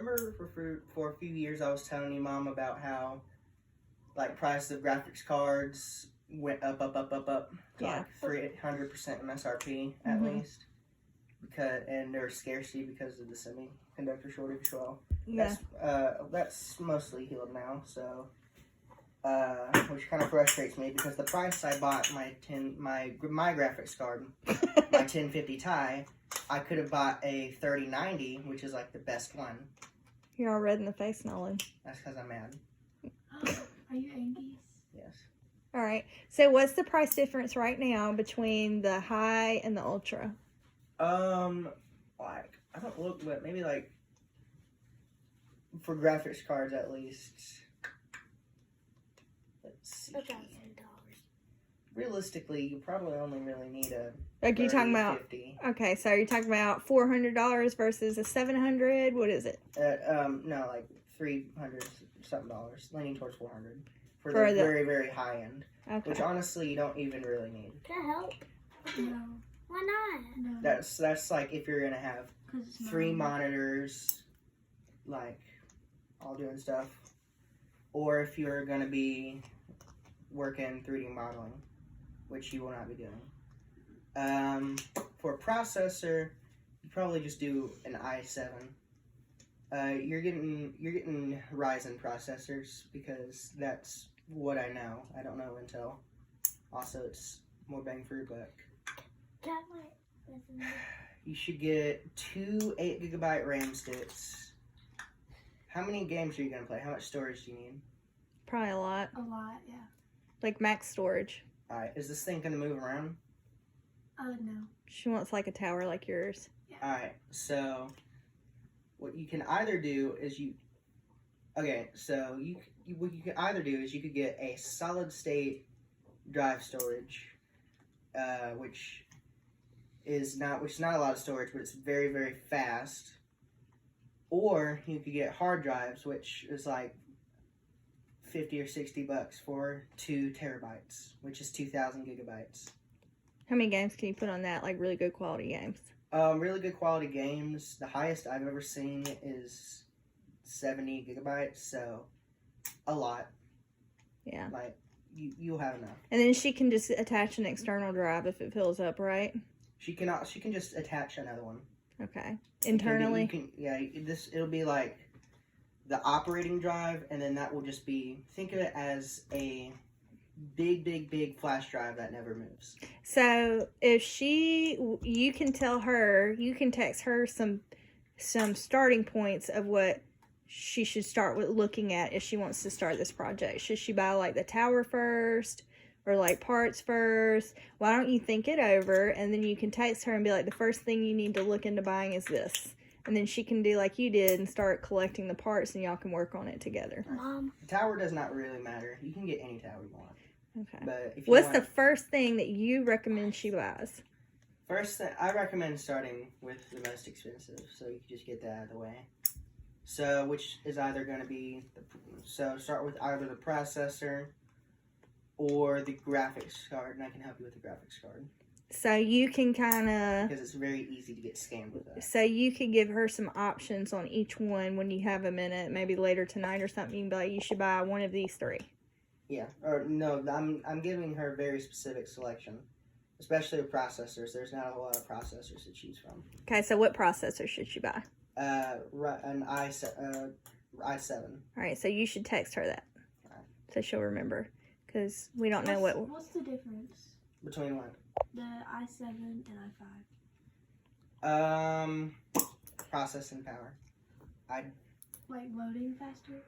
remember for a few years I was telling you, Mom, about how like prices of graphics cards went up to like 300% MSRP at least, and there's scarcity because of the semiconductor shortage as well. Yeah. That's mostly healed now, so which kind of frustrates me because the price I bought my graphics card, my 1050 Ti, I could have bought a 3090, which is like the best one. You're all red in the face, Nolan. That's because I'm mad. Are you angry? Yes. All right. So what's the price difference right now between the high and the ultra? Like I don't look, but maybe like for graphics cards at least. Let's see. $1,000. Realistically, you probably only really need a. Like you talking about? 50. Okay, so you're talking about $400 versus a $700. What is it? No, like $300 something, leaning towards $400 for the very, very high end. Okay. Which honestly you don't even really need. Can I help? No. Why not? No. That's like if you're gonna have 3 monitors, like all doing stuff, or if you're gonna be working 3D modeling, which you will not be doing. For a processor, you probably just do an i7. You're getting Ryzen processors because that's what I know. I don't know Intel. Also, it's more bang for your buck. You should get 2 8GB RAM sticks. How many games are you gonna play? How much storage do you need? Probably a lot. A lot, yeah. Like max storage. Alright, is this thing gonna move around? No. She wants like a tower like yours. Yeah. Alright, so what you can either do is what you can either do is you could get a solid state drive storage, which is not a lot of storage, but it's very, very fast. Or you could get hard drives, which is like $50 or $60 for 2 terabytes, which is 2,000 gigabytes. How many games can you put on that? Like really good quality games? Really good quality games. The highest I've ever seen is 70 gigabytes, so a lot. Yeah. Like, you'll have enough. And then she can just attach an external drive if it fills up, right? She can just attach another one. Okay. Internally? It'll be like the operating drive, and then that will just be, think of it as a big flash drive that never moves. So if you can text her some starting points of what she should start with looking at if she wants to start this project. Should she buy like the tower first or like parts first? Why don't you think it over, and then you can text her and be like, the first thing you need to look into buying is this. And then she can do like you did and start collecting the parts, and y'all can work on it together. Mom. The tower does not really matter. You can get any tower you want. Okay. But if What's the first thing that you recommend she buys? First thing, I recommend starting with the most expensive, so you can just get that out of the way. So, which is either going to be, start with either the processor or the graphics card, and I can help you with the graphics card. So you can kind of... Because it's very easy to get scammed with that. So you could give her some options on each one when you have a minute, maybe later tonight or something. You can be like, you should buy one of these 3. Yeah, or no, I'm giving her a very specific selection, especially with processors. There's not a whole lot of processors to choose from. Okay, so what processor should she buy? An i7. All right, so you should text her that, Right. so she'll remember, because we don't know what. What's the difference Between what? the i7 and i5? Processing power. Like loading faster?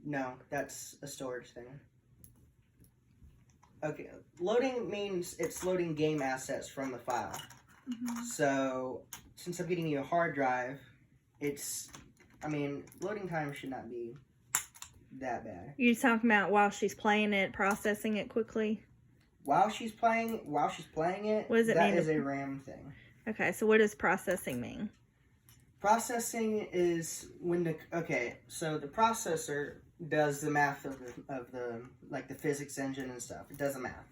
No, that's a storage thing. Okay, loading means it's loading game assets from the file. Mm-hmm. So, since I'm getting you a hard drive, loading time should not be that bad. You're talking about while she's playing it, processing it quickly? While she's playing it, What does it mean? That is a RAM thing. Okay, so what does processing mean? Processing is so the processor does the math of the like the physics engine and stuff. It does the math.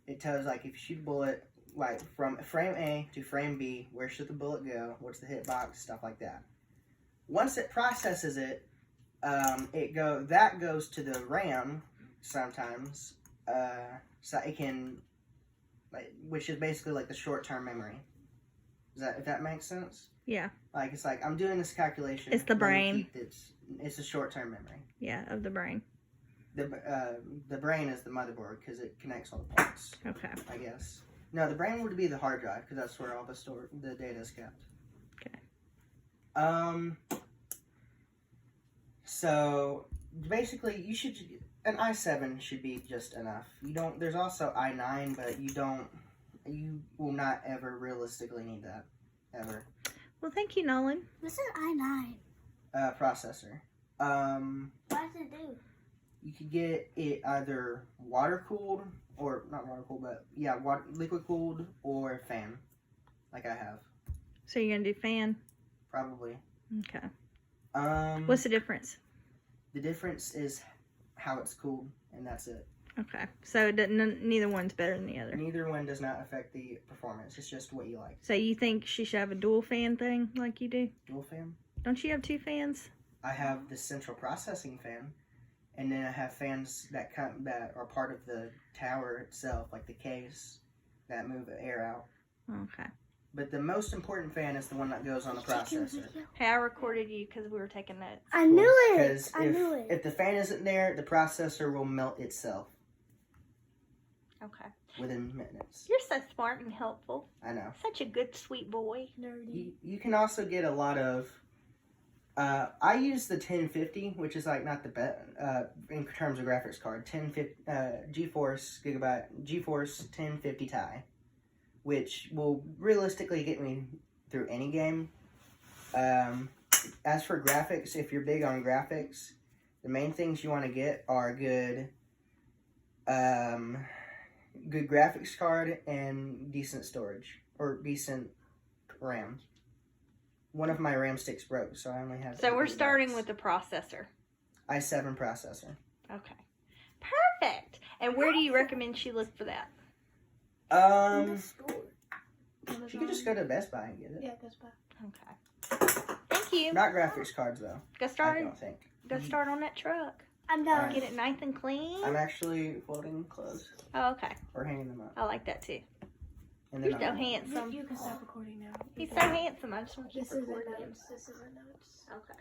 It tells like if you shoot a bullet like from frame A to frame B, where should the bullet go? What's the hitbox? Stuff like that. once it processes it, that goes to the RAM sometimes, so it can, which is basically like the short-term memory. If that makes sense? Yeah. Like, it's like, I'm doing this calculation. It's the brain. It's a short-term memory. Yeah, of the brain. The brain is the motherboard because it connects all the parts. Okay. I guess. No, the brain would be the hard drive because that's where all the data is kept. Okay. So basically, an i7 should be just enough. There's also i9, but you will not ever realistically need that ever. Well, thank you, Nolan. What's an i9? Processor. What does it do? You could get it either water cooled or not water cooled, but yeah, liquid cooled or fan, like I have. So you're gonna do fan? Probably. Okay. What's the difference? The difference is how it's cooled, and that's it. Okay. So it doesn't, neither one's better than the other. Neither one does not affect the performance. It's just what you like. So you think she should have a dual fan thing like you do? Dual fan? Don't you have 2 fans? I have the central processing fan, and then I have fans that are part of the tower itself, like the case, that move the air out. Okay. But the most important fan is the one that goes on the processor. Hey, I recorded you because we were taking notes. I knew it. Because I knew it. if the fan isn't there, the processor will melt itself Okay. within minutes. You're so smart and helpful. I know. Such a good, sweet boy. Nerdy. You can also get a lot of. I use the 1050, which is like not the best in terms of graphics card. GeForce 1050 Ti, which will realistically get me through any game. As for graphics, if you're big on graphics, the main things you want to get are good graphics card and decent storage or decent RAM. One of my RAM sticks broke, so I only have. So we're starting with the processor. i7 processor. Okay. Perfect. And where do you recommend she look for that? In the store. She could just go to Best Buy and get it. Yeah, Best Buy. Okay. Thank you. Not graphics cards though. Go I start. don't think. Go start on that truck. I'm done. Get it nice and clean. I'm actually folding clothes Oh, okay. or hanging them up. I like that too. And You're then so I'm- handsome. You can stop recording now. He's so handsome. I just want to keep This isn't recording him. notes. This isn't notes. Okay.